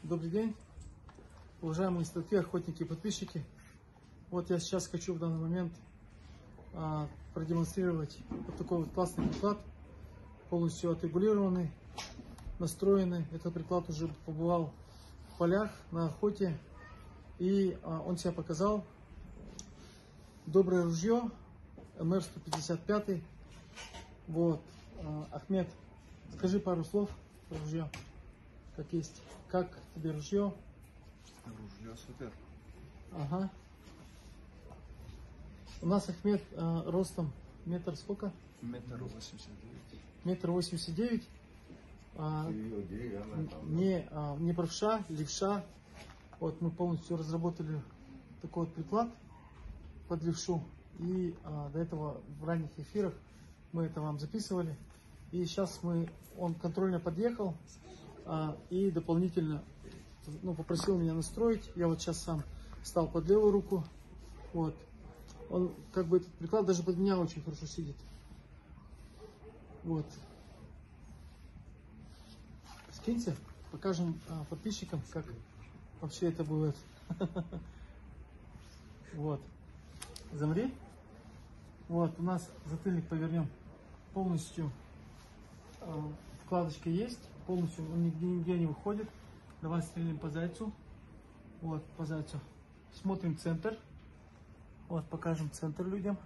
Добрый день, уважаемые стрелки, охотники и подписчики. Вот я сейчас хочу в данный момент продемонстрировать вот такой вот классный приклад, полностью отрегулированный, настроенный. Этот приклад уже побывал в полях, на охоте, и он себя показал. Доброе ружье, МР-155. Вот, Ахмед, скажи пару слов про ружье, как есть. Как тебе ружье? Ружье супер. Ага. У нас Ахмед ростом метр сколько? 1,89 м. Не правша, левша. Вот мы полностью разработали такой вот приклад под левшу. И до этого в ранних эфирах мы это вам записывали. И сейчас он контрольно подъехал и дополнительно попросил меня настроить. Я вот сейчас сам встал под левую руку. Вот. Он как бы, этот приклад даже под меня очень хорошо сидит. Вот. Скиньте, покажем подписчикам, как вообще это будет. Вот. Замри. Вот, у нас затыльник повернем полностью. Вкладочка есть, полностью он нигде не выходит. Давай стрелим по зайцу. Вот, по зайцу. Смотрим центр. Вот, покажем центр людям.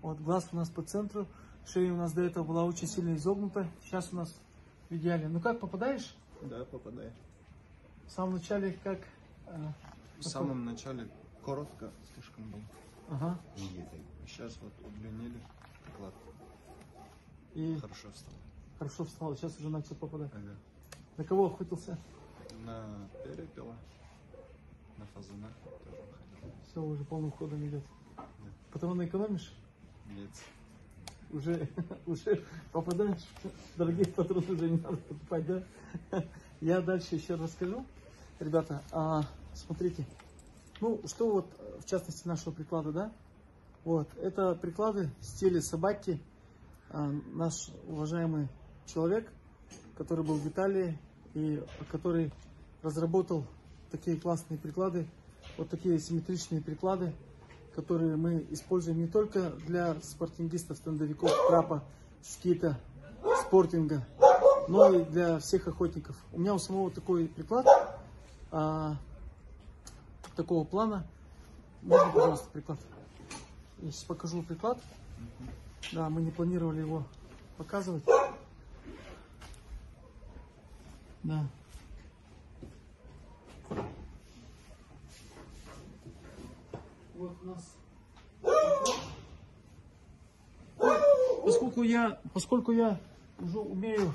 Вот, глаз у нас по центру. Шея у нас до этого была очень сильно изогнута. Сейчас у нас в идеале. Ну как, попадаешь? Да, попадаю. В самом начале как? В самом начале коротко слишком было. Ага. Сейчас вот удлинили приклад. И хорошо встал. Хорошо встал. Сейчас уже начал попадать. Ага. На кого охотился? На перепела, на фазана тоже ходил. Все, уже полным ходом идет. Да. Потому экономишь? Нет. Уже попадаешь, дорогие патроны уже не надо покупать, да? Я дальше еще расскажу. Ребята, смотрите, ну, что вот, в частности, нашего приклада, да? Вот, это приклады в стиле Сабатти. Наш уважаемый человек, который был в Италии и который разработал такие классные приклады, вот такие симметричные приклады, которые мы используем не только для спортингистов, стендовиков, трапа, скита, спортинга, но и для всех охотников. У меня у самого такой приклад, такого плана. Можно, пожалуйста, приклад? Я сейчас покажу приклад. Да, мы не планировали его показывать. Да. Вот у нас. Поскольку я уже умею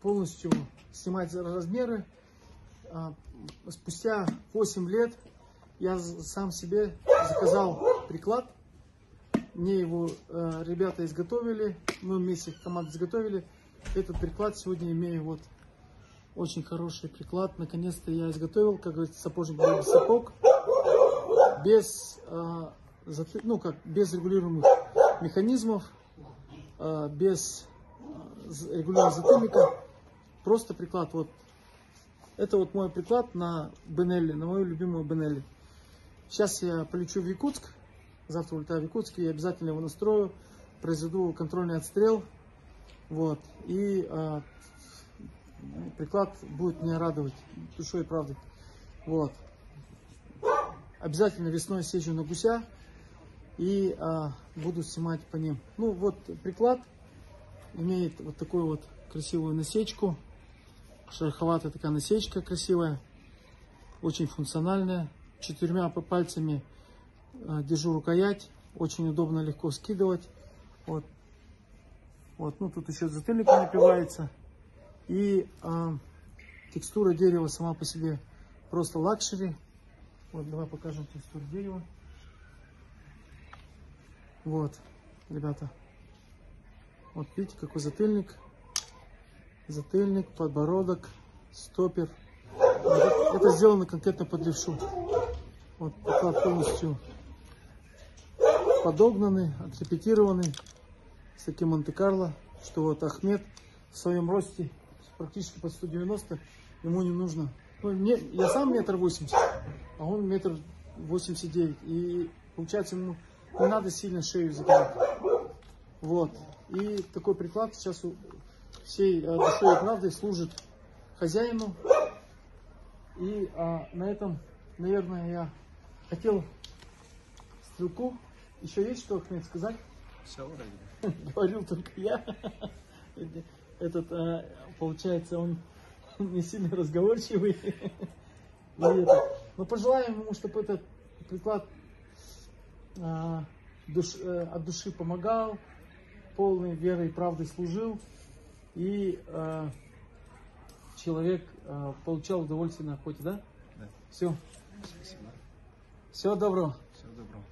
полностью снимать размеры, спустя 8 лет я сам себе заказал приклад. Мне его ребята изготовили, мы вместе команду изготовили. Этот приклад сегодня имею вот очень хороший приклад. Наконец-то я изготовил, как говорится, сапожник без сапог, без регулируемых механизмов, без регулирования затыльника. Просто приклад. Вот. Это вот мой приклад на Бенелли, на мою любимую Бенелли. Сейчас я полечу в Якутск. Завтра улетаю в Якутск и обязательно его настрою, произведу контрольный отстрел. Вот. И приклад будет меня радовать душой и правдой. Вот. Обязательно весной съезжу на гуся и буду снимать по ним. Ну вот приклад имеет вот такую вот красивую насечку. Шероховатая такая насечка красивая. Очень функциональная. 4 пальцами держу рукоять. Очень удобно, легко скидывать. Вот. Вот. Ну тут еще затыльник напивается. И текстура дерева сама по себе просто лакшери. Вот, давай покажем текстуру дерева. Вот, ребята. Вот видите, какой затыльник. Затыльник, подбородок, стопер. Это сделано конкретно под левшу. Вот приклад полностью подогнанный, отрепетированный. С таким Монте-Карло, что вот Ахмед в своем росте практически под 190, ему не нужно. Ну, я сам 1,80 м, а он 1,89 м. И получается, ему не надо сильно шею закидать. Вот. И такой приклад сейчас всей душой и правдой служит хозяину. И на этом, наверное, я хотел стрелку. Еще есть что, Ахмед, сказать? Все вроде. Говорил только я. Этот, получается, он не сильно разговорчивый. Но пожелаем ему, чтобы этот приклад от души помогал, полной верой и правдой служил, и человек получал удовольствие на охоте, да? Да. Все. Спасибо. Всего доброго. Всего доброго.